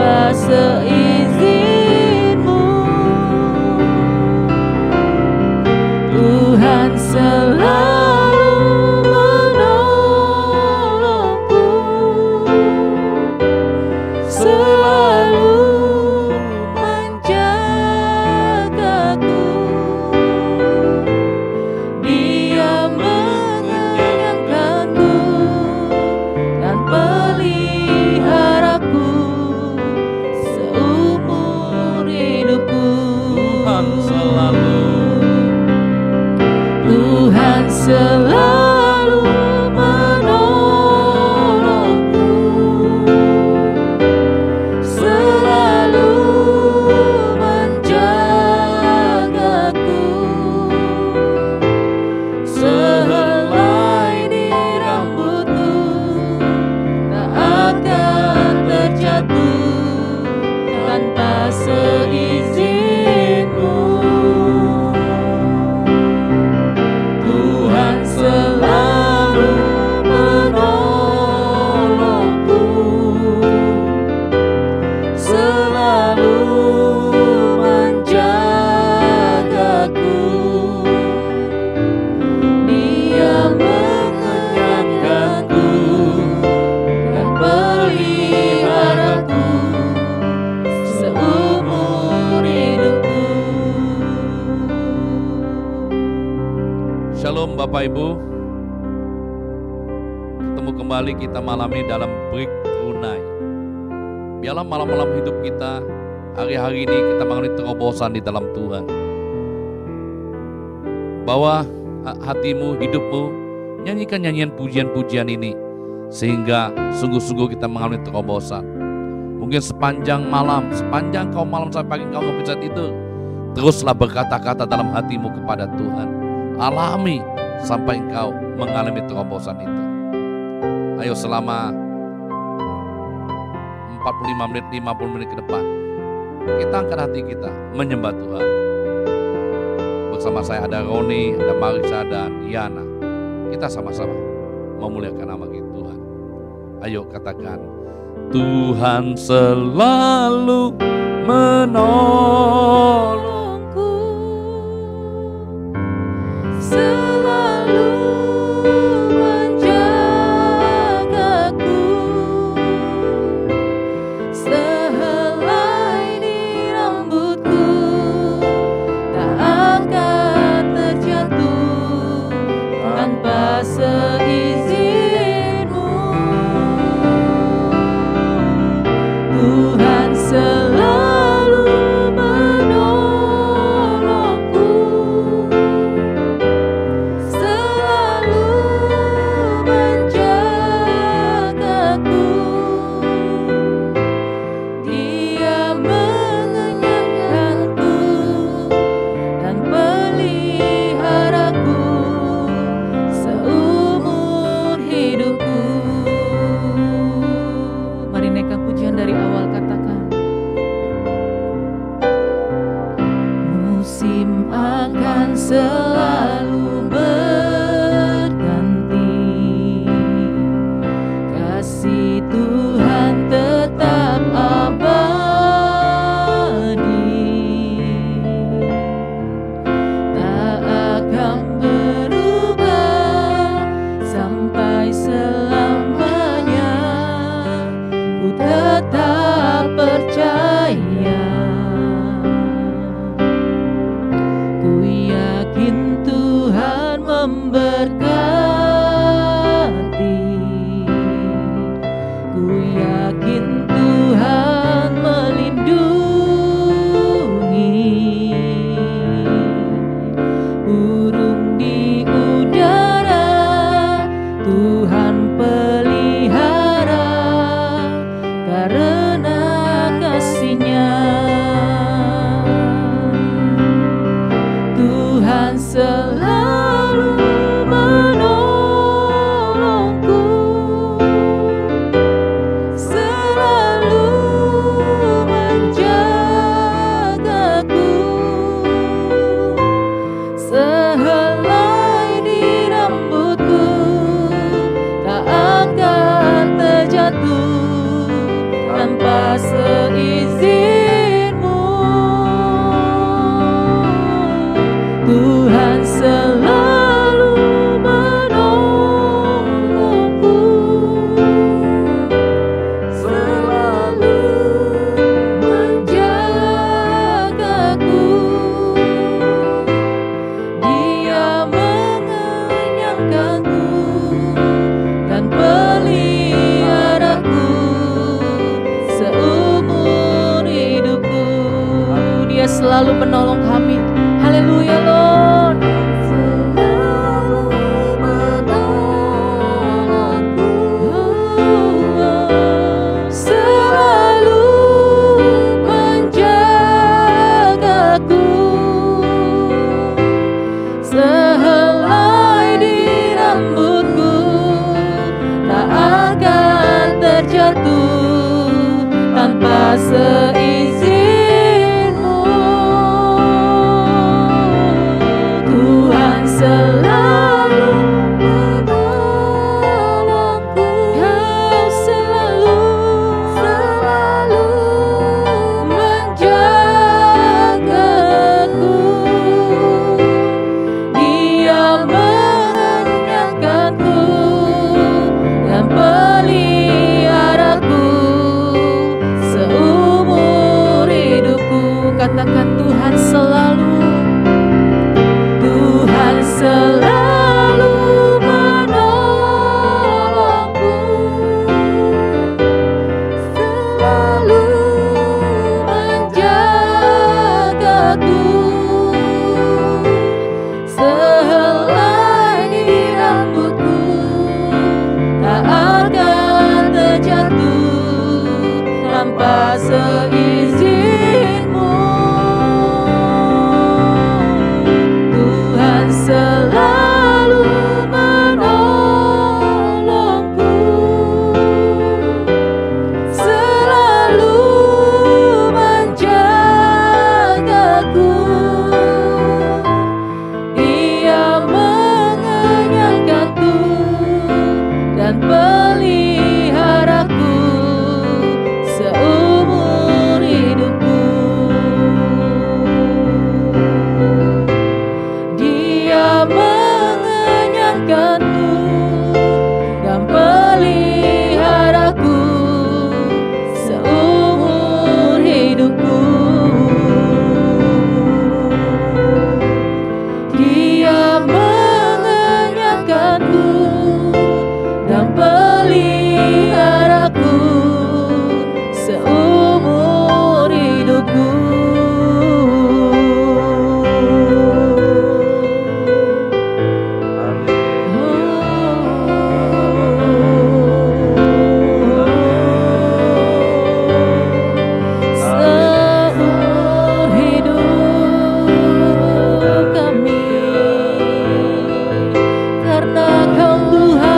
tanpa seizinmu. Tuhan selalu menolongku, selalu menjagaku. Dia mengenyangkanku dan peliharaku seumur hidupku. Tuhan selalu menolongku, selalu menjagaku. Sehelai di rambutku tak akan terjatuh tanpa seizinmu. Tuhan selalu menolongku, selalu menjagaku. Dia mengenyangkanku dan peliharaku seumur hidupku. Shalom Bapak Ibu, ketemu kembali kita malam ini dalam Breakthrough Night. Biarlah malam-malam hidup kita, hari-hari ini kita mengalami terobosan di dalam Tuhan. Bawa hatimu, hidupmu, nyanyikan nyanyian pujian-pujian ini, sehingga sungguh-sungguh kita mengalami terobosan. Mungkin sepanjang malam, sepanjang kau malam sampai pagi kau bisa tidur, teruslah berkata-kata dalam hatimu kepada Tuhan. Alami sampai engkau mengalami terobosan itu. Ayo selama 45 menit, 50 menit ke depan, kita angkat hati kita menyembah Tuhan. Bersama saya ada Roni, ada Marisa, dan Yana. Kita sama-sama memuliakan nama kita Tuhan. Ayo katakan, Tuhan selalu menolong, selalu menjagaku. Sehelai di rambutku tak akan terjatuh tanpa seizinmu. Tuhan selalu menolongku, selalu menjagaku. Dia mengenyangkanku dan peliharaku seumur selalu menolong kami. Haleluya Lord. Selalu menjagaku, sehelai di rambutku tak akan terjatuh tanpa seizinmu. Tuhan selalu menolongku, Kau selalu menjagaku. Dia mengenyangkanku dan peliharaku seumur hidupku. Katakan Tuhan selalu, Tuhan selalu menolongku, selalu menjagaku, sehelai di rambutku tak akan terjatuh tanpa seizinmu. Tuhan selalu menolongku, selalu menjagaku. Dia mengenyangkanku dan peliharaku seumur hidupku. Dia mengenyangkanku dan peliharaku seumur hidupku. Dia mengenyangkanku dan peliharaku seumur hidupku. Seumur hidup kami, karena Kau Tuhan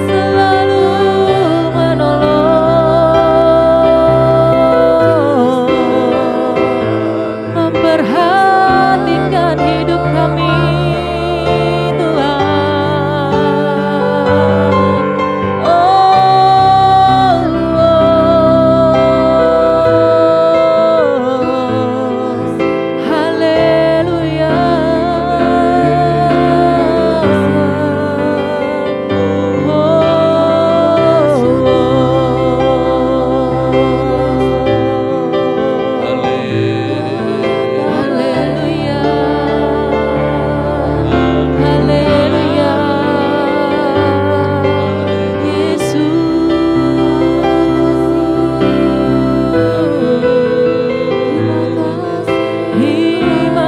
selalu menolong, memperhatikan hidup kami, Tuhan. Haleluya. Haleluya. Haleluya. Yesus, terima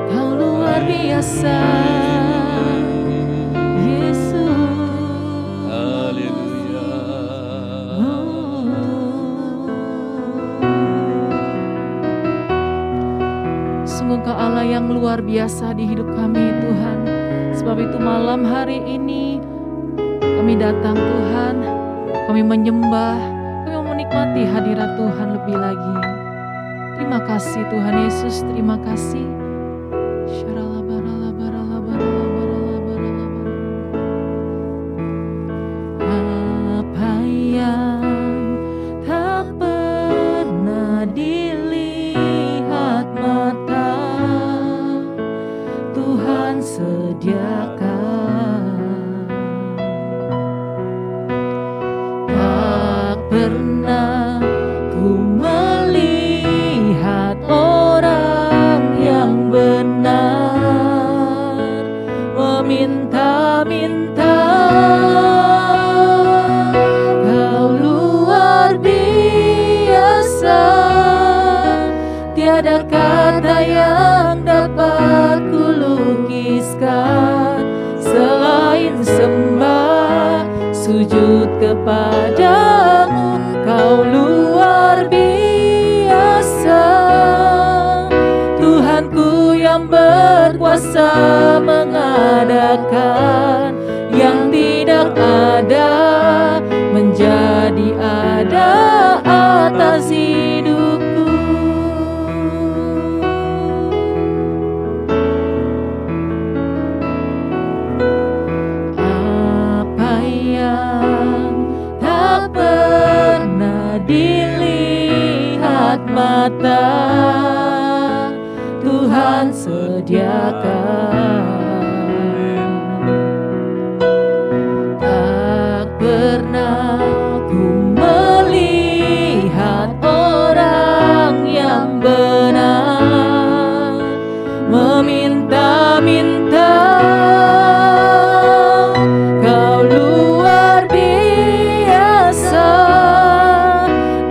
Kau luar biasa, Yesus. Haleluya. Sungguh Kau Allah yang luar biasa di hidup kami, Tuhan. Sebab itu malam hari ini kami datang, Tuhan. Kami menyembah, kami menikmati hadirat Tuhan lebih lagi. Terima kasih Tuhan Yesus, terima kasih. Apa yang tak pernah dilihat mata, Tuhan sediakan. Tak pernah ku melihat meminta-minta. Kau luar biasa, tiada kata yang dapat kulukiskan selain sembah, sujud kepadamu. Kau luar biasa, Tuhanku yang berkuasa mengadakan yang tidak ada menjadi ada atas hidupku. Apa yang tak pernah dilihat mata, Tuhan sediakan. Tak pernah ku melihat orang yang benar meminta-minta. Kau luar biasa,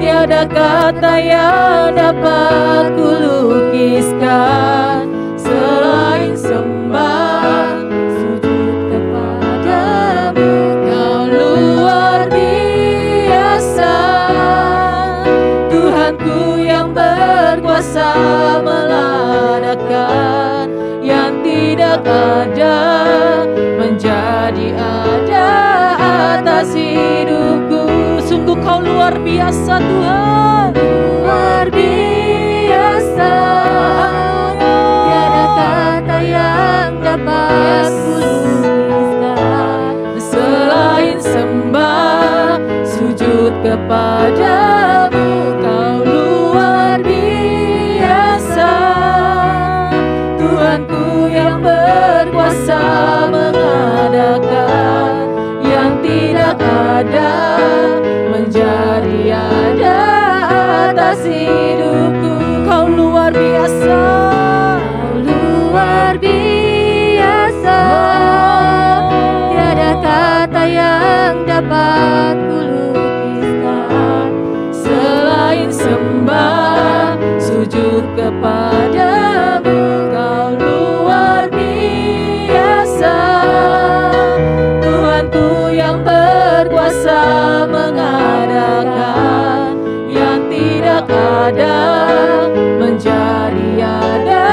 tiada kata yang dapat kulukiskan selain sembah, sujud kepadamu. Kau luar biasa, Tuhanku yang berkuasa meladakan yang tidak ada menjadi ada atas hidupku. Sungguh kau luar biasa Tuhan, luar biasa, tiada kata yang dapat kulukiskan selain sembah, sujud kepadamu. Kau luar biasa, Tuhanku yang berkuasa mengadakan yang tidak ada menjadi ada atas hidupku. Kau luar biasa, kau luar biasa, tiada kata yang dapat kulukiskan selain sembah, sujud kepadamu. Kau luar biasa, Tuhanku yang berkuasa mengadakan yang tidak ada menjadi ada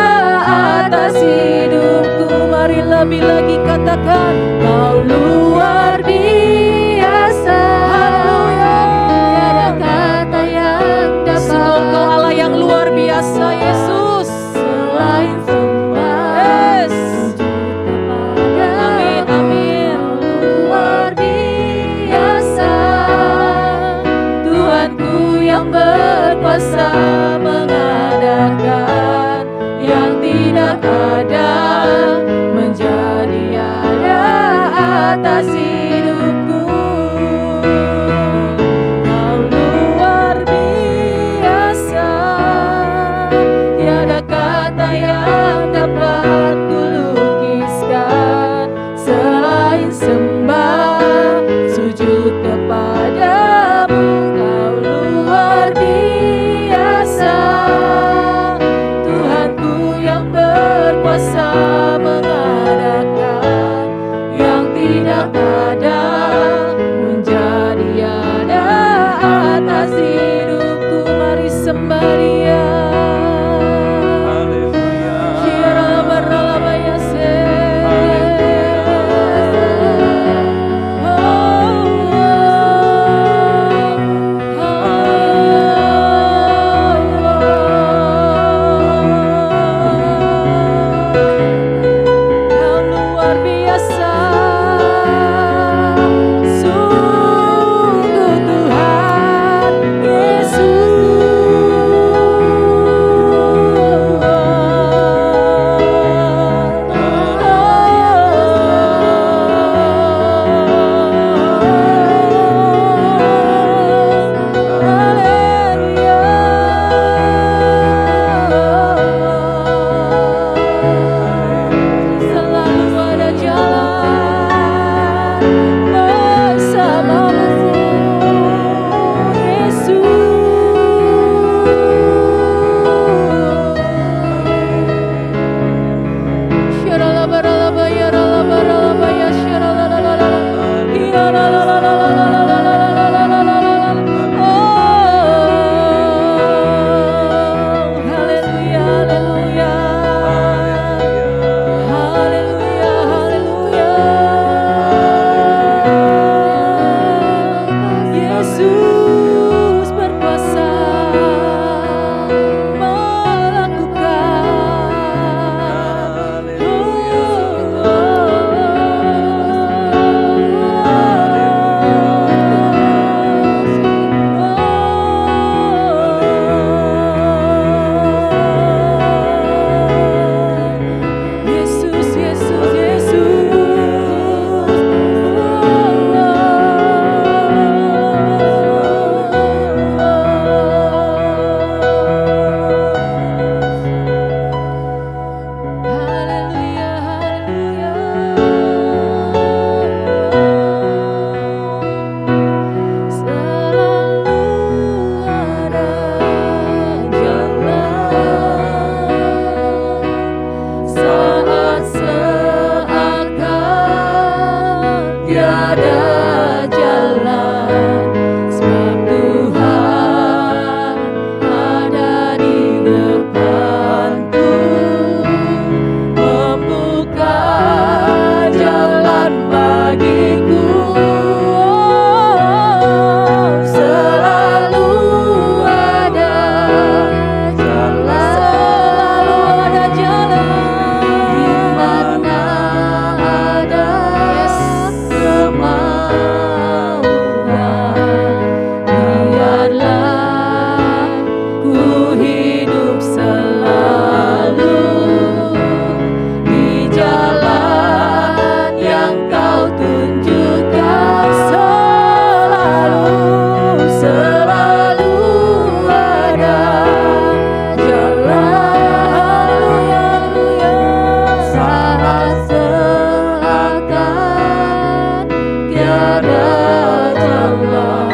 atas hidupku. Mari lebih lagi katakan, kau luar biasa. Haleluya, tiada kata yang dapat. Kau Allah yang luar biasa Yesus, selain sembah, sujud kepadamu. Amin, amin. Luar biasa, Tuhanku yang berkuasa mengadakan yang tidak ada menjadi ada atas hidupku. Kau luar biasa, tiada kata yang dapat kulukiskan selain sembah, sujud kepadamu. Kau luar biasa, Tuhanku yang berkuasa mengadakan yang tidak ada tiada jalan, sebab Tuhan ada di depanku, membuka jalan bagiku. Selalu ada jalan, di mana ada kemauan. Biarlah ku hidup selalu di jalan yang Kau tunjukkan. Selalu ada jalan, saat seakan tiada jalan,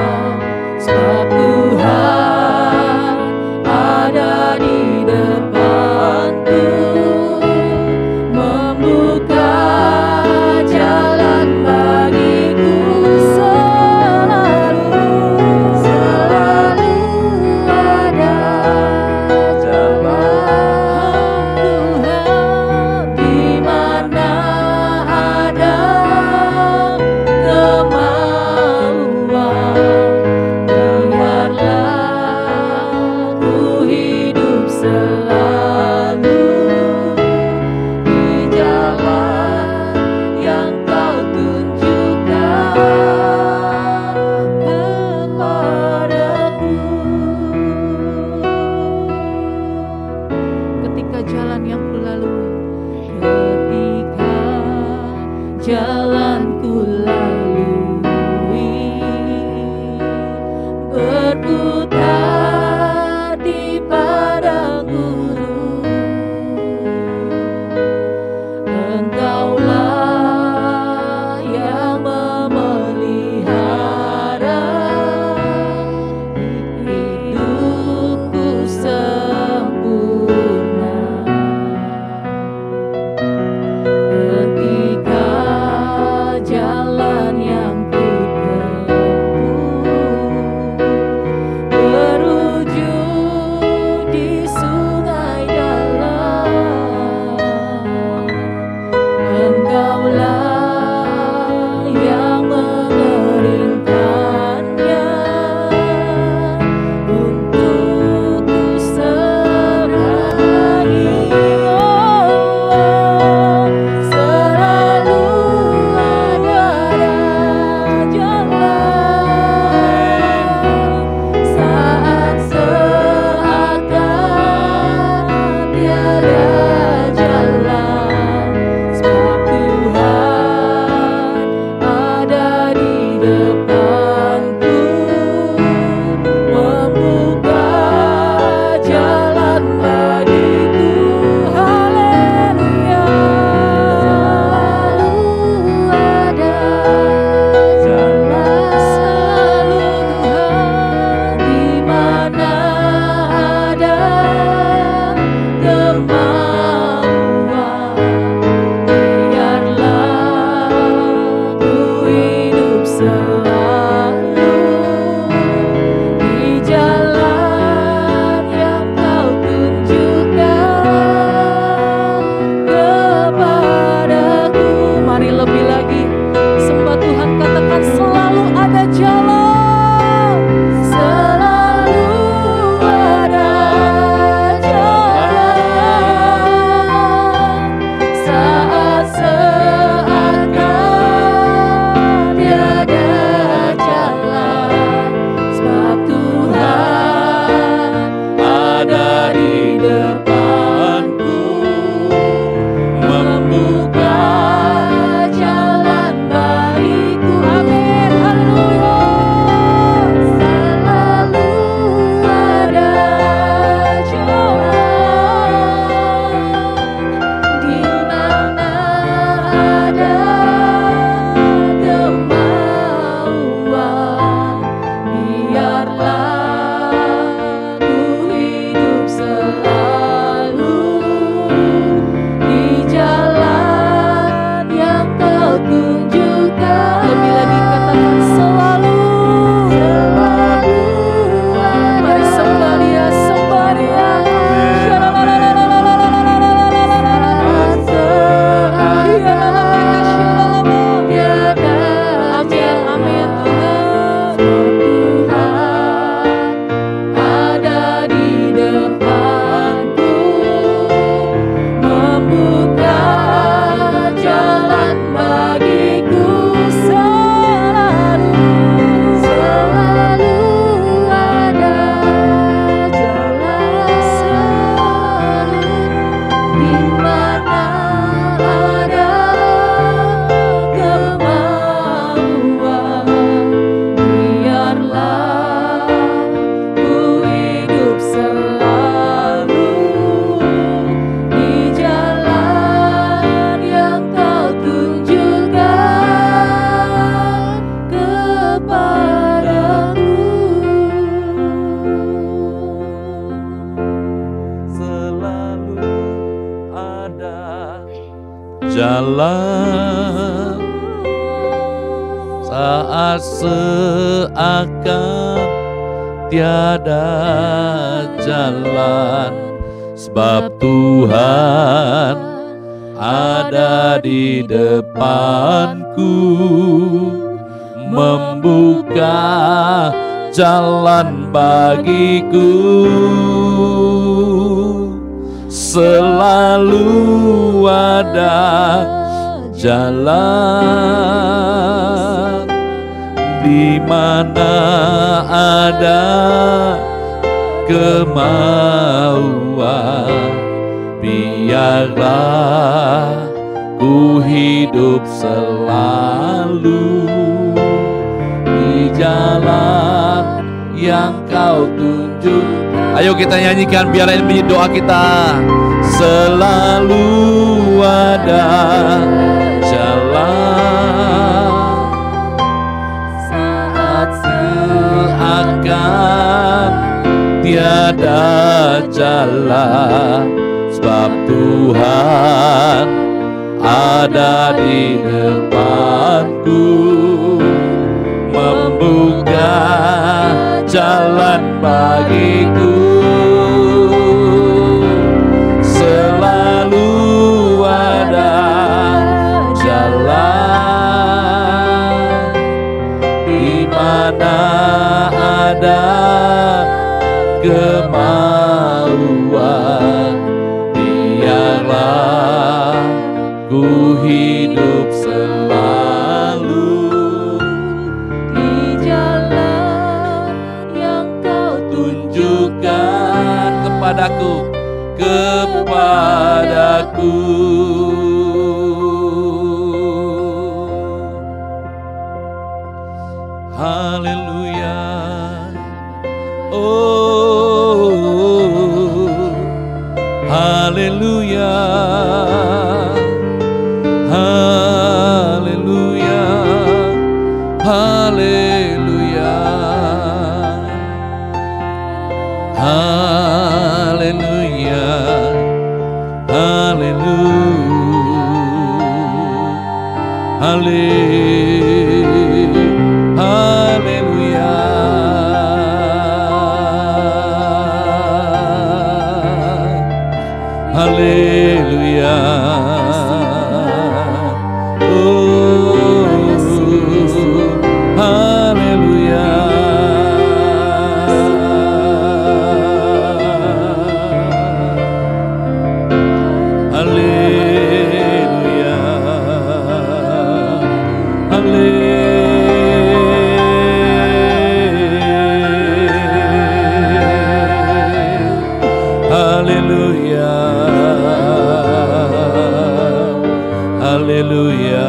sebab Tuhan ada di depanku, membuka jalan bagiku. Selalu ada jalan, Tuhan, di mana ada kemauan. Biarlah ku hidup selalu di jalan yang Kau tunjukkan kepadaku. Ketika jalan yang kulalui, ketika jalan kulalui berputar di padang gurun, Engkaulah yang memelihara hidupku sempurna. Ketika jalan saat seakan tiada jalan, sebab Tuhan ada di depanku, membuka jalan bagiku. Selalu ada jalan, di mana ada kemauan, biarlah ku hidup selalu di jalan yang kau tunjuk. Ayo kita nyanyikan, biar ini menjadi doa kita. Selalu ada jalan saat seakan tiada jalan, sebab Tuhan ada di depanku, membuka jalan bagiku. Selalu ada jalan, di mana ada kemauan, biarlah ku hidup selalu di jalan yang kau tunjukkan kepadaku. Haleluya. Oh, haleluya. Haleluya. Haleluya. Haleluya. Haleluya. Haleluya. Haleluya. Oh, haleluya. Haleluya. Haleluya. Haleluya.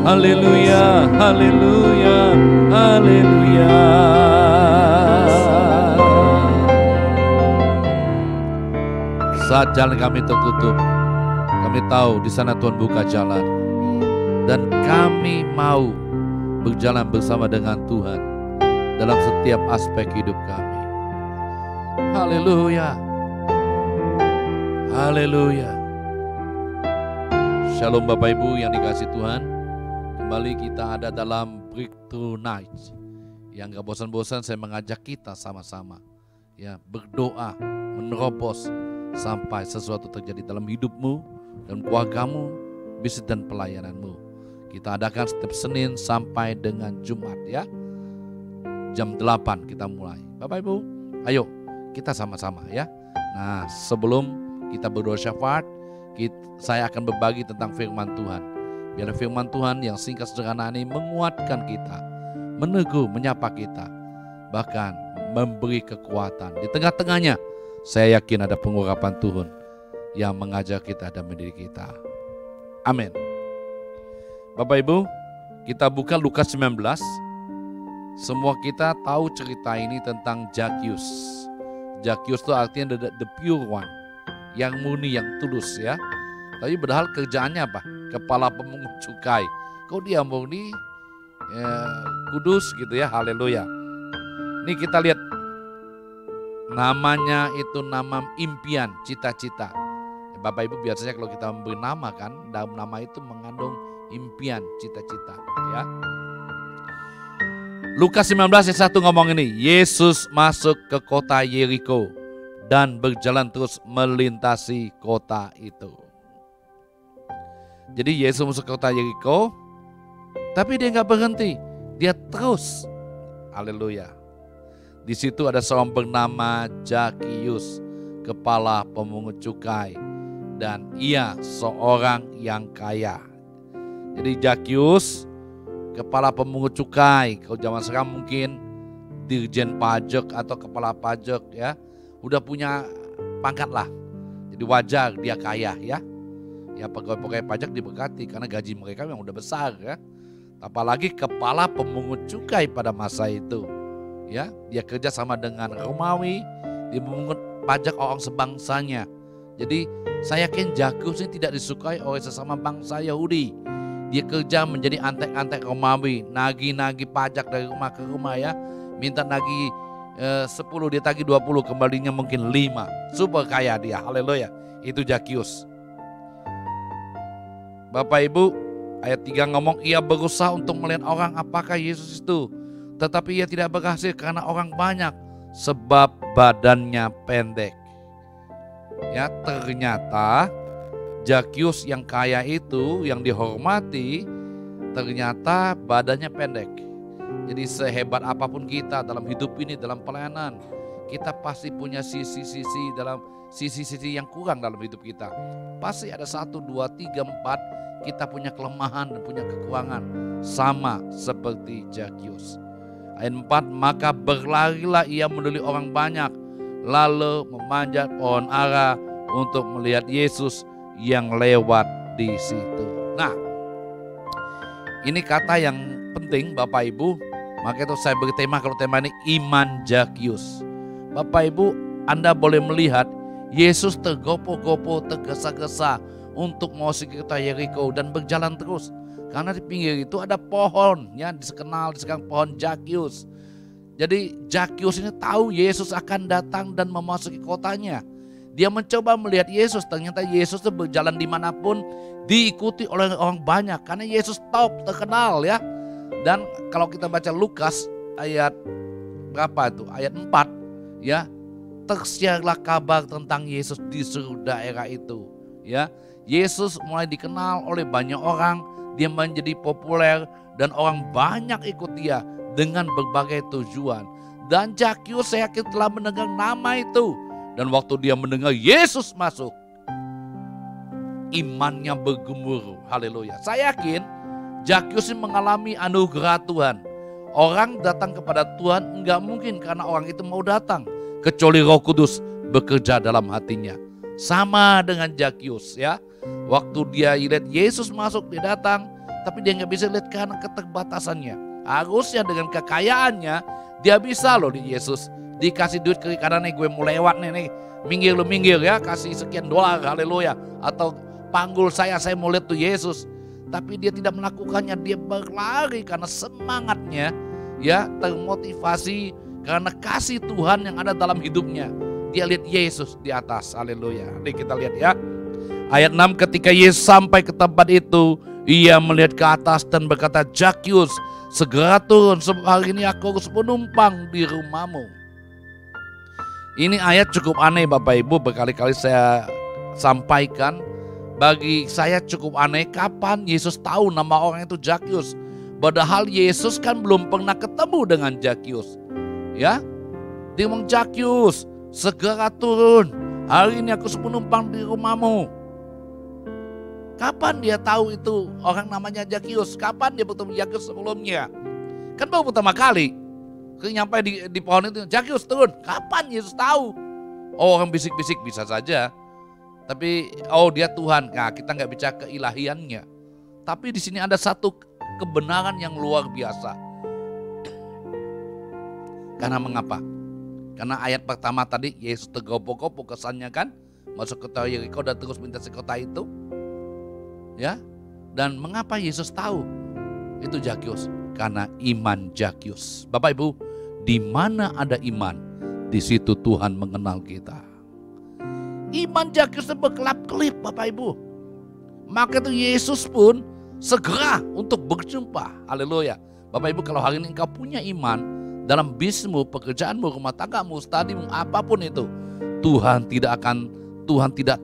Haleluya, haleluya, haleluya. Saat jalan kami tertutup, kami tahu di sana Tuhan buka jalan, dan kami mau berjalan bersama dengan Tuhan dalam setiap aspek hidup kami. Haleluya. Haleluya. Shalom Bapak Ibu yang dikasihi Tuhan. Kembali kita ada dalam Breakthrough Night. Yang gak bosan-bosan saya mengajak kita sama-sama ya berdoa, menerobos sampai sesuatu terjadi dalam hidupmu dan keluargamu, bisnis dan pelayananmu. Kita adakan setiap Senin sampai dengan Jumat ya. Jam 8 kita mulai. Bapak Ibu, ayo kita sama-sama ya. Nah, sebelum kita berdoa syafaat, saya akan berbagi tentang firman Tuhan. Biar firman Tuhan yang singkat sederhana ini menguatkan kita, meneguh, menyapa kita, bahkan memberi kekuatan. Di tengah-tengahnya saya yakin ada pengurapan Tuhan yang mengajar kita dan mendidik kita. Amin. Bapak Ibu, kita buka Lukas 19. Semua kita tahu cerita ini tentang Zacchaeus. Zacchaeus itu artinya the pure one, yang murni, yang tulus ya. Tapi padahal kerjaannya apa? kepala pemungut cukai. Kok dia murni kudus gitu ya, haleluya. Ini kita lihat namanya itu nama impian, cita-cita. Bapak Ibu biasanya kalau kita memberi nama kan, dalam nama itu mengandung impian, cita-cita ya. Lukas 19 ayat 1 ngomong ini, Yesus masuk ke kota Yeriko dan berjalan terus melintasi kota itu. Jadi Yesus masuk ke kota Yeriko, tapi dia nggak berhenti, dia terus, haleluya. Di situ ada seorang bernama Zakius, kepala pemungut cukai, dan ia seorang yang kaya. Jadi Zakius, kepala pemungut cukai, kalau zaman sekarang mungkin dirjen pajak atau kepala pajak ya, udah punya pangkat lah. Jadi wajar dia kaya ya. Ya pegawai-pegawai pajak diberkati karena gaji mereka memang udah besar ya. Apalagi kepala pemungut cukai pada masa itu. Ya, dia kerja sama dengan Romawi, dia memungut pajak orang sebangsanya. Jadi saya yakin Zakius ini tidak disukai oleh sesama bangsa Yahudi. Dia kerja menjadi antek-antek Romawi, nagih-nagih pajak dari rumah ke rumah ya. Minta nagih 10, dia tagih 20, kembalinya mungkin 5. Super kaya dia, haleluya. Itu Zakius. Bapak Ibu, ayat 3 ngomong, ia berusaha untuk melihat orang apakah Yesus itu. Tetapi ia tidak berhasil karena orang banyak, sebab badannya pendek. Ya, ternyata Zakius yang kaya itu, yang dihormati, ternyata badannya pendek. Jadi sehebat apapun kita dalam hidup ini, dalam pelayanan, kita pasti punya sisi-sisi yang kurang dalam hidup kita. Pasti ada 1, 2, 3, 4 kita punya kelemahan dan punya kekurangan. Sama seperti Zakius. Ayat 4, maka berlarilah ia menulis orang banyak, lalu memanjat pohon ara untuk melihat Yesus yang lewat di situ. Nah, ini kata yang penting Bapak Ibu. Maka itu saya beri tema, kalau tema ini iman Zakius. Bapak Ibu, Anda boleh melihat Yesus tergopoh-gopoh, tergesa-gesa untuk memasuki kota Yeriko dan berjalan terus. Karena di pinggir itu ada pohon, ya dikenal sekarang pohon Zakius. Jadi Zakius ini tahu Yesus akan datang dan memasuki kotanya. Dia mencoba melihat Yesus, ternyata Yesus itu berjalan dimanapun diikuti oleh orang banyak. Karena Yesus top, terkenal ya. Dan kalau kita baca Lukas ayat berapa itu? Ayat 4 ya. Tersiarlah kabar tentang Yesus di seluruh daerah itu. Ya, Yesus mulai dikenal oleh banyak orang. Dia menjadi populer dan orang banyak ikut dia dengan berbagai tujuan. Dan Zakius saya yakin telah mendengar nama itu. Dan waktu dia mendengar Yesus masuk, imannya bergemuruh. Haleluya. Saya yakin Zakius ini mengalami anugerah Tuhan. Orang datang kepada Tuhan enggak mungkin karena orang itu mau datang, kecuali Roh Kudus bekerja dalam hatinya. Sama dengan Zakius ya. Waktu dia lihat Yesus masuk, dia datang, tapi dia nggak bisa lihat karena keterbatasannya. Harusnya dengan kekayaannya dia bisa loh di Yesus. Dikasih duit kiri kanan nih, gue mau lewat nih, minggir lu minggir ya, kasih sekian dolar, haleluya. Atau panggul saya mau lihat tuh Yesus. Tapi dia tidak melakukannya, dia berlari karena semangatnya ya, termotivasi karena kasih Tuhan yang ada dalam hidupnya. Dia lihat Yesus di atas, haleluya. Ini kita lihat ya. Ayat 6, ketika Yesus sampai ke tempat itu, ia melihat ke atas dan berkata, Zakius, segera turun sebab hari ini aku harus menumpang di rumahmu. Ini ayat cukup aneh Bapak Ibu, berkali-kali saya sampaikan. Bagi saya cukup aneh, kapan Yesus tahu nama orang itu Zakius? Padahal Yesus kan belum pernah ketemu dengan Zakius. Ya, dia ngomong, Zakius, segera turun, hari ini aku harus menumpang di rumahmu. Kapan dia tahu itu orang namanya Zakius? Kapan dia bertemu Zakius sebelumnya? Kan baru pertama kali. Nyampe di pohon itu, Zakius turun. Kapan Yesus tahu? Oh, orang bisik-bisik bisa saja. Tapi dia Tuhan. Nah, kita nggak bicara keilahiannya. Tapi di sini ada satu kebenaran yang luar biasa. Karena mengapa? Karena ayat pertama tadi Yesus tergopoh-gopoh kesannya kan, masuk ke kota Yeriko dan terus melintasi kota itu. Ya, Dan mengapa Yesus tahu itu Zakius? Karena iman Zakius. Bapak Ibu, di mana ada iman, di situ Tuhan mengenal kita. Iman Zakius itu berkelap-kelip, Bapak Ibu. Maka itu Yesus pun segera untuk berjumpa. Haleluya. Bapak Ibu, kalau hari ini engkau punya iman dalam bisnismu, pekerjaanmu, rumah tanggamu, studimu, apapun itu, Tuhan tidak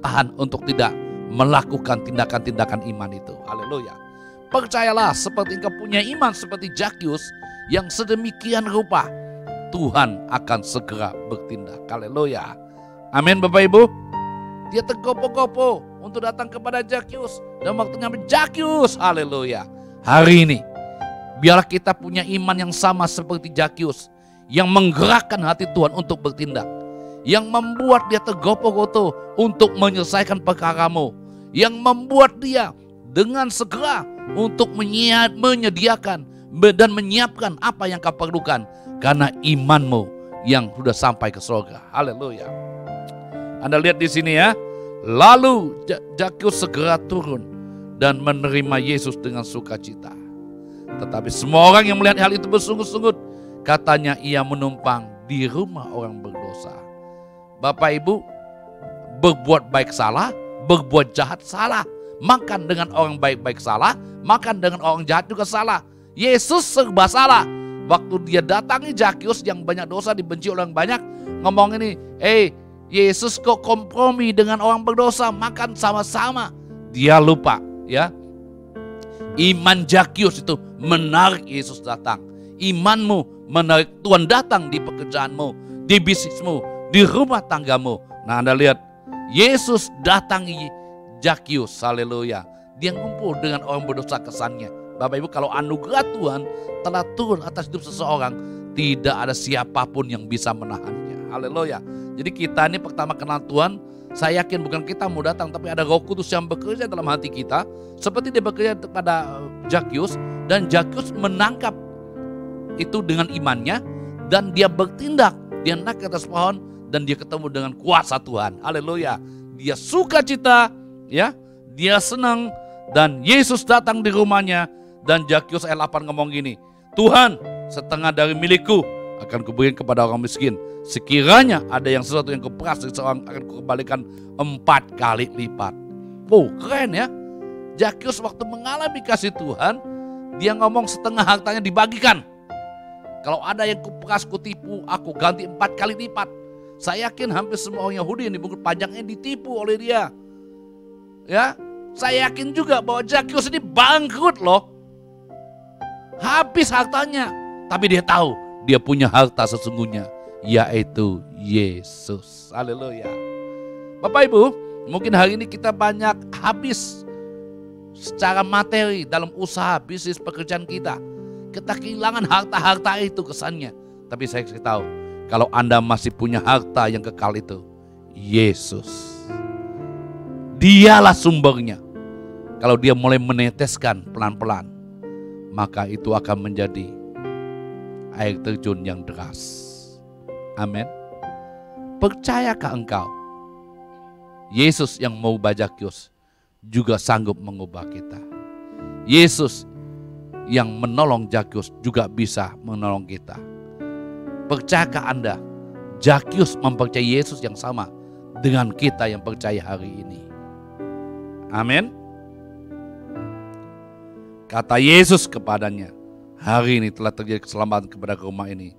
tahan untuk tidak melakukan tindakan-tindakan iman itu. Haleluya. Percayalah, seperti engkau punya iman seperti Zakius yang sedemikian rupa, Tuhan akan segera bertindak. Haleluya. Amin Bapak Ibu. Dia tergopoh-gopoh untuk datang kepada Zakius. Dan waktunya Zakius, haleluya. Hari ini, biarlah kita punya iman yang sama seperti Zakius, yang menggerakkan hati Tuhan untuk bertindak, yang membuat dia tergopoh-gopoh untuk menyelesaikan perkaramu, yang membuat dia dengan segera untuk menyediakan dan menyiapkan apa yang kau perlukan, karena imanmu yang sudah sampai ke surga. Haleluya. Anda lihat di sini ya. Lalu Zakius segera turun dan menerima Yesus dengan sukacita. Tetapi semua orang yang melihat hal itu bersungut-sungut, katanya ia menumpang di rumah orang berdosa. Bapak Ibu, berbuat baik salah, berbuat jahat salah. Makan dengan orang baik-baik salah, makan dengan orang jahat juga salah. Yesus serba salah. Waktu dia datangi Zakius yang banyak dosa, dibenci oleh orang banyak, ngomong ini, Yesus kok kompromi dengan orang berdosa, makan sama-sama. Dia lupa ya. Iman Zakius itu menarik Yesus datang. Imanmu menarik Tuhan datang di pekerjaanmu, di bisnismu, di rumah tanggamu. Nah Anda lihat, Yesus datangi Zakius, haleluya. Dia ngumpul dengan orang berdosa kesannya. Bapak Ibu, kalau anugerah Tuhan telah turun atas hidup seseorang, tidak ada siapapun yang bisa menahannya. Haleluya. Jadi kita ini pertama kenal Tuhan, saya yakin bukan kita mau datang, tapi ada Roh Kudus yang bekerja dalam hati kita, seperti dia bekerja pada Zakius, dan Zakius menangkap itu dengan imannya, dan dia bertindak, dia naik ke atas pohon, dan dia ketemu dengan kuasa Tuhan. Haleluya. Dia sukacita, ya, dia senang, dan Yesus datang di rumahnya, dan Zakius ayat 8 ngomong gini, Tuhan, setengah dari milikku akan kuberikan kepada orang miskin. Sekiranya ada yang sesuatu yang kuperas dari seorang, akan kukembalikan 4 kali lipat. Wow, keren ya. Zakius waktu mengalami kasih Tuhan, dia ngomong setengah hartanya dibagikan. Kalau ada yang kuperas, kutipu, aku ganti 4 kali lipat. Saya yakin hampir semua orang Yahudi yang dibungkut pajaknya ditipu oleh dia. Ya, saya yakin juga bahwa Zakius ini bangkrut loh. Habis hartanya, tapi dia tahu dia punya harta sesungguhnya, yaitu Yesus. Haleluya. Bapak Ibu, mungkin hari ini kita banyak habis secara materi dalam usaha, bisnis, pekerjaan kita. Kita kehilangan harta-harta itu kesannya. Tapi saya kasih tahu, kalau Anda masih punya harta yang kekal itu, Yesus. Dialah sumbernya. Kalau dia mulai meneteskan pelan-pelan, maka itu akan menjadi air terjun yang deras. Amin. Percayakah engkau? Yesus yang mau Zakius juga sanggup mengubah kita. Yesus yang menolong Zakius juga bisa menolong kita. Percayakah Anda? Zakius mempercayai Yesus yang sama dengan kita yang percaya hari ini. Amin. Kata Yesus kepadanya, hari ini telah terjadi keselamatan kepada rumah ini,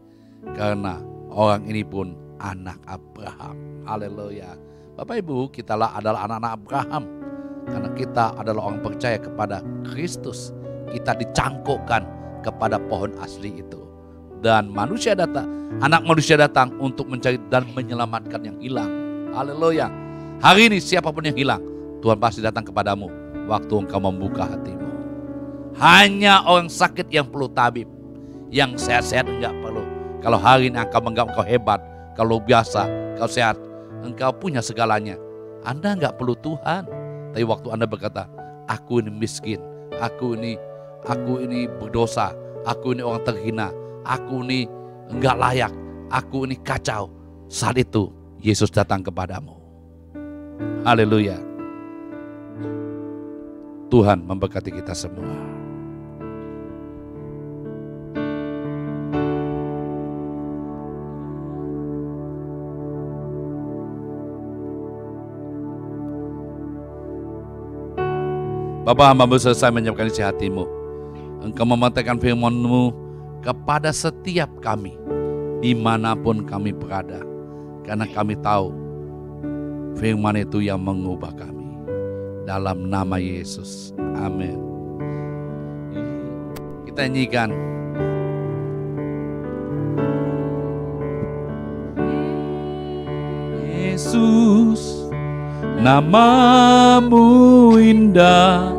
karena orang ini pun anak Abraham. Haleluya. Bapak Ibu, kitalah adalah anak-anak Abraham. Karena kita adalah orang percaya kepada Kristus. Kita dicangkokkan kepada pohon asli itu. Dan manusia datang, anak manusia datang untuk mencari dan menyelamatkan yang hilang. Haleluya. Hari ini siapapun yang hilang, Tuhan pasti datang kepadamu waktu engkau membuka hatimu. Hanya orang sakit yang perlu tabib, yang sehat-sehat enggak perlu. Kalau hari ini engkau menganggap engkau hebat, kalau biasa, engkau sehat, engkau punya segalanya, Anda enggak perlu Tuhan. Tapi waktu Anda berkata, aku ini miskin, aku ini berdosa, aku ini orang terhina, aku ini enggak layak, aku ini kacau, saat itu Yesus datang kepadamu. Haleluya. Tuhan memberkati kita semua. Bapa, hamba-Mu selesai menyiapkan isi hatimu. Engkau memantai firman-Mu kepada setiap kami, dimanapun kami berada. Karena kami tahu firman itu yang mengubah kami. Dalam nama Yesus, amin. Kita nyanyikan. Yesus, nama-Mu indah,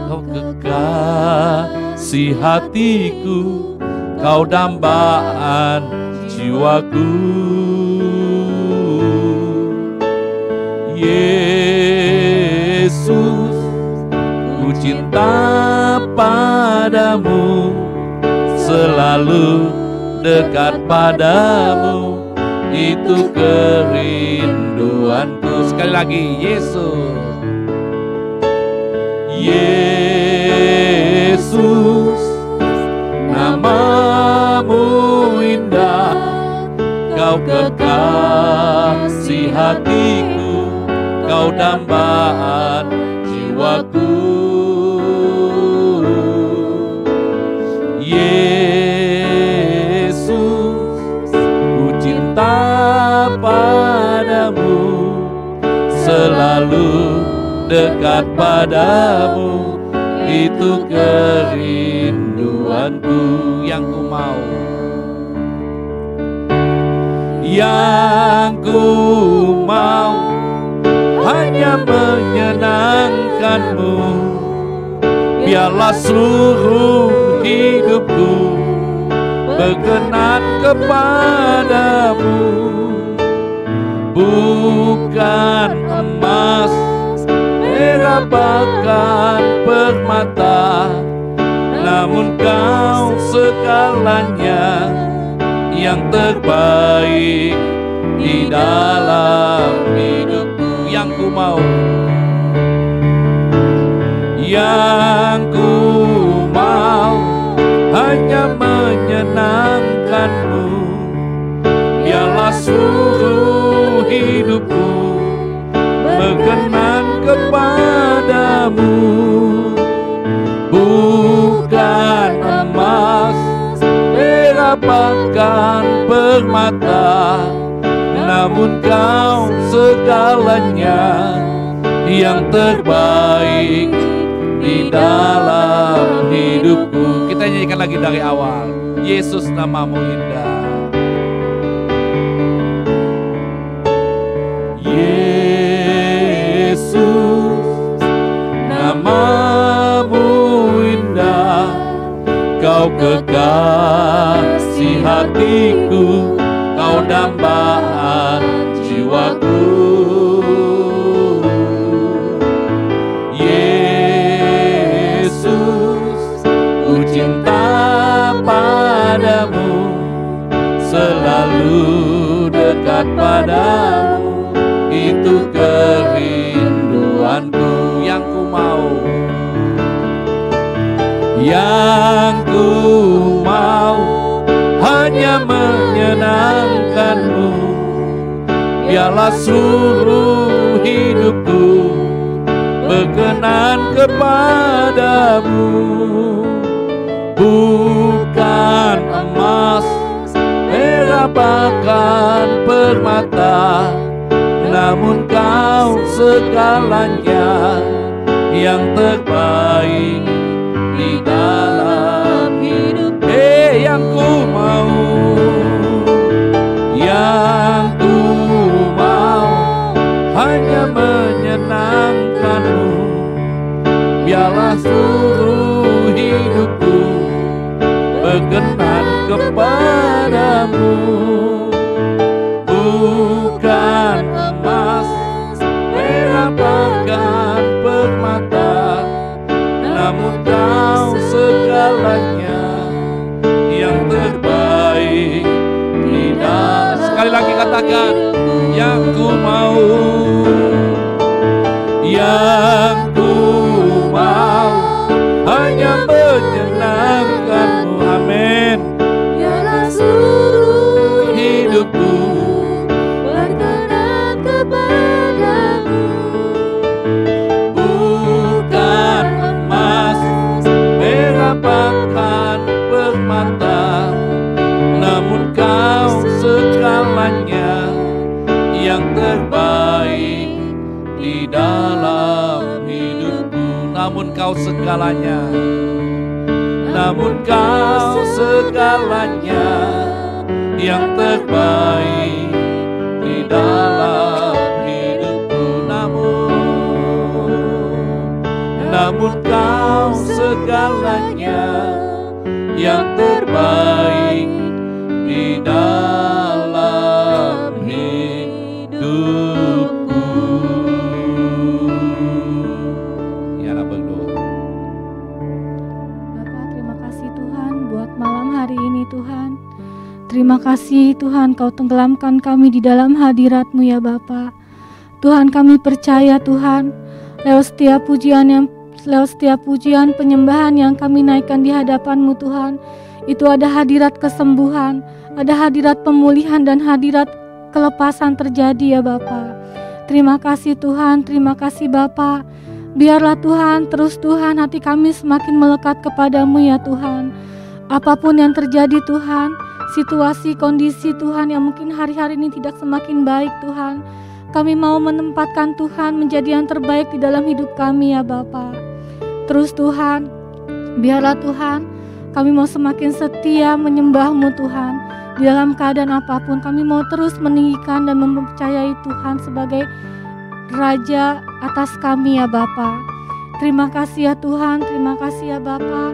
Kau kekasih hatiku, Kau dambaan jiwaku. Yesus, ku cinta padamu, selalu dekat padamu, itu kerinduanku. Sekali lagi, Yesus. Yesus, nama-Mu indah, Kau kekasih hatiku, Kau dambaan jiwaku. Yesus, ku cinta padamu, selalu dekat padamu, itu kerinduanku. Yang ku mau, yang ku mau hanya menyenangkan-Mu. Biarlah seluruh hidupku berkenan kepadamu. Bukan emas, perak, bahkan permata, namun Kau segalanya, yang terbaik di dalam hidupku. Yang ku mau, yang ku mau hanya menyenangkan-Mu. Biarlah seluruh hidupku berkenan kepadamu. Bukan emas, perak, bahkan permata, namun Kau segalanya, yang terbaik di dalam hidupku. Kita nyanyikan lagi dari awal. Yesus, nama-Mu indah. Yesus, nama-Mu indah, Kau kekasih hatiku, Kau dambaan jiwaku. Yesus, ku cinta padamu, selalu dekat padamu, itu kerinduanku. Yang ku mau, yang ku mau hanya menyenangkan-Mu. Biarlah seluruh hidupku berkenan kepadamu. Bukan emas, perak, bahkan permata, namun Kau segalanya, yang terbaik di dalam hidup. Yang ku mau, yang ku mau hanya menyenangkan-Mu. Biarlah seluruh hidupku berkenan kepadamu. Bukan emas, perak, bahkan permata, namun Kau segala namun Kau segalanya. Namun Kau segalanya yang terbaik di dalam hidupku. Namun Kau segalanya yang terbaik di dalam hidupku. Ya, berdoa. Bapak, terima kasih Tuhan buat malam hari ini Tuhan. Terima kasih Tuhan Kau tenggelamkan kami di dalam hadirat-Mu ya Bapa. Tuhan, kami percaya Tuhan, lewat setiap pujian penyembahan yang kami naikkan di hadapan-Mu Tuhan, itu ada hadirat kesembuhan, ada hadirat pemulihan dan hadirat kelepasan terjadi ya Bapa. Terima kasih Tuhan, terima kasih Bapa. Biarlah Tuhan, terus Tuhan, hati kami semakin melekat kepadamu ya Tuhan. Apapun yang terjadi Tuhan, situasi, kondisi Tuhan yang mungkin hari-hari ini tidak semakin baik Tuhan, kami mau menempatkan Tuhan menjadi yang terbaik di dalam hidup kami ya Bapa. Terus Tuhan, biarlah Tuhan, kami mau semakin setia menyembah-Mu Tuhan. Di dalam keadaan apapun kami mau terus meninggikan dan mempercayai Tuhan sebagai Raja atas kami ya Bapa. Terima kasih ya Tuhan, terima kasih ya Bapa.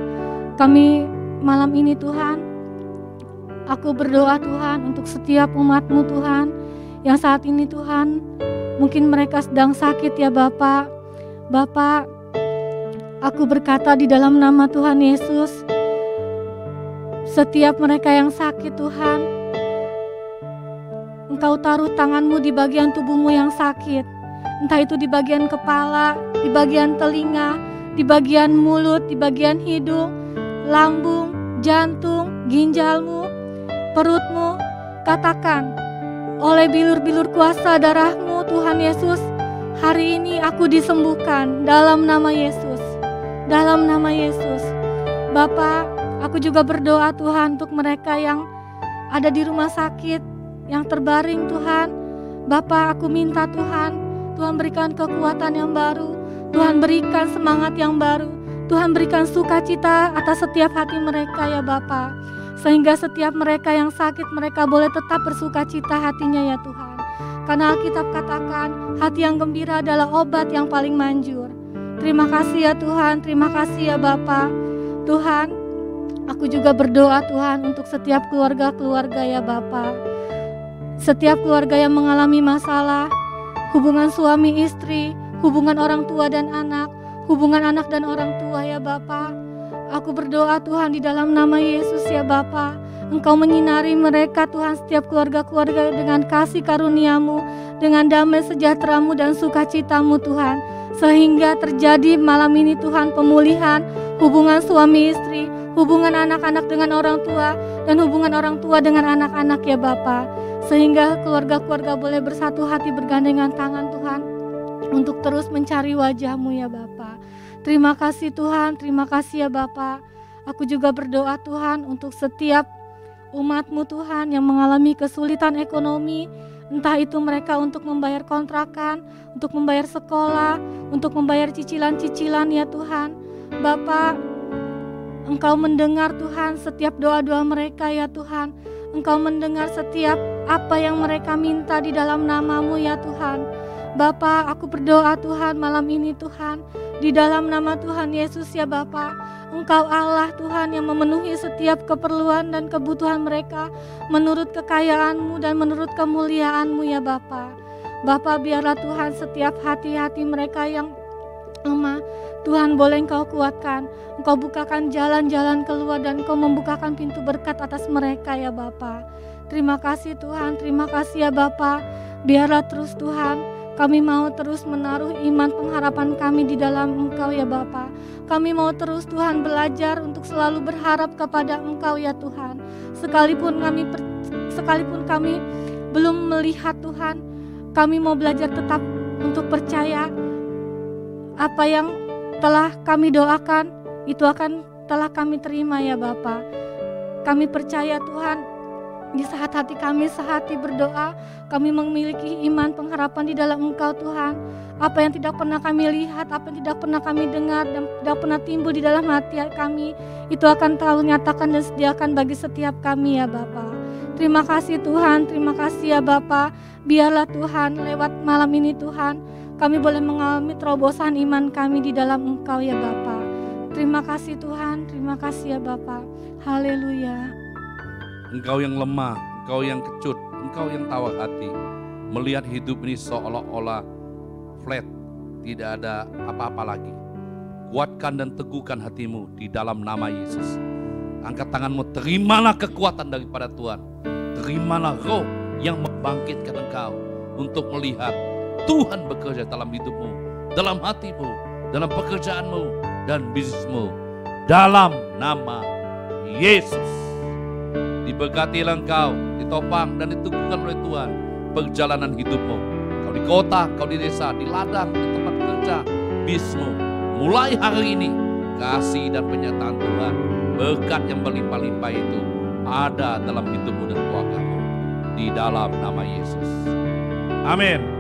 Kami malam ini Tuhan, aku berdoa Tuhan untuk setiap umat-Mu Tuhan yang saat ini Tuhan mungkin mereka sedang sakit ya Bapa. Bapa, aku berkata di dalam nama Tuhan Yesus, setiap mereka yang sakit Tuhan, Engkau taruh tangan-Mu di bagian tubuh-Mu yang sakit, entah itu di bagian kepala, di bagian telinga, di bagian mulut, di bagian hidung, lambung, jantung, ginjalmu, perutmu. Katakan, oleh bilur-bilur kuasa darah-Mu Tuhan Yesus, hari ini aku disembuhkan dalam nama Yesus, dalam nama Yesus. Bapa, aku juga berdoa Tuhan untuk mereka yang ada di rumah sakit, yang terbaring Tuhan. Bapa, aku minta Tuhan, Tuhan berikan kekuatan yang baru, Tuhan berikan semangat yang baru, Tuhan berikan sukacita atas setiap hati mereka ya Bapa. Sehingga setiap mereka yang sakit, mereka boleh tetap bersukacita hatinya ya Tuhan. Karena Alkitab katakan, hati yang gembira adalah obat yang paling manjur. Terima kasih ya Tuhan, terima kasih ya Bapa. Tuhan, aku juga berdoa Tuhan untuk setiap keluarga-keluarga ya Bapa. Setiap keluarga yang mengalami masalah, hubungan suami istri, hubungan orang tua dan anak, hubungan anak dan orang tua ya Bapa. Aku berdoa Tuhan di dalam nama Yesus ya Bapa. Engkau menyinari mereka Tuhan, setiap keluarga-keluarga dengan kasih karunia-Mu, dengan damai sejahtera-Mu dan sukacita-Mu Tuhan. Sehingga terjadi malam ini Tuhan pemulihan hubungan suami istri, hubungan anak-anak dengan orang tua, dan hubungan orang tua dengan anak-anak ya Bapa. Sehingga keluarga-keluarga boleh bersatu hati bergandengan tangan Tuhan untuk terus mencari wajah-Mu ya Bapa. Terima kasih Tuhan, terima kasih ya Bapa. Aku juga berdoa Tuhan untuk setiap umat-Mu Tuhan yang mengalami kesulitan ekonomi, entah itu mereka untuk membayar kontrakan, untuk membayar sekolah, untuk membayar cicilan-cicilan ya Tuhan. Bapa, Engkau mendengar Tuhan setiap doa-doa mereka ya Tuhan. Engkau mendengar setiap apa yang mereka minta di dalam nama-Mu ya Tuhan. Bapa, aku berdoa Tuhan malam ini Tuhan, di dalam nama Tuhan Yesus ya Bapa. Engkau Allah Tuhan yang memenuhi setiap keperluan dan kebutuhan mereka menurut kekayaan-Mu dan menurut kemuliaan-Mu ya Bapa. Bapa, biarlah Tuhan setiap hati-hati mereka yang lemah, Tuhan boleh Engkau kuatkan. Engkau bukakan jalan-jalan keluar dan Engkau membukakan pintu berkat atas mereka ya Bapa. Terima kasih Tuhan, terima kasih ya Bapa. Biarlah terus Tuhan, kami mau terus menaruh iman pengharapan kami di dalam Engkau ya Bapa. Kami mau terus Tuhan belajar untuk selalu berharap kepada Engkau ya Tuhan. Sekalipun kami belum melihat Tuhan, kami mau belajar tetap untuk percaya apa yang telah kami doakan itu akan telah kami terima ya Bapa. Kami percaya Tuhan, Di saat hati kami sehati berdoa, kami memiliki iman pengharapan di dalam Engkau Tuhan. Apa yang tidak pernah kami lihat, apa yang tidak pernah kami dengar, dan tidak pernah timbul di dalam hati kami, itu akan Kau nyatakan dan sediakan bagi setiap kami ya Bapa. Terima kasih Tuhan, terima kasih ya Bapa. Biarlah Tuhan lewat malam ini Tuhan, kami boleh mengalami terobosan iman kami di dalam Engkau ya Bapa. Terima kasih Tuhan, terima kasih ya Bapa. Haleluya. Engkau yang lemah, Engkau yang kecut, Engkau yang tawar hati, melihat hidup ini seolah-olah flat, tidak ada apa-apa lagi. Kuatkan dan teguhkan hatimu di dalam nama Yesus. Angkat tanganmu, terimalah kekuatan daripada Tuhan. Terimalah roh yang membangkitkan engkau untuk melihat Tuhan bekerja dalam hidupmu, dalam hatimu, dalam pekerjaanmu dan bisnismu. Dalam nama Yesus. Diberkatilah engkau, ditopang dan diteguhkan oleh Tuhan perjalanan hidupmu. Kau di kota, kau di desa, di ladang, di tempat kerja, bisnismu. Mulai hari ini, kasih dan penyertaan Tuhan, berkat yang berlimpah-limpah itu ada dalam hidupmu dan keluargamu. Di dalam nama Yesus. Amin.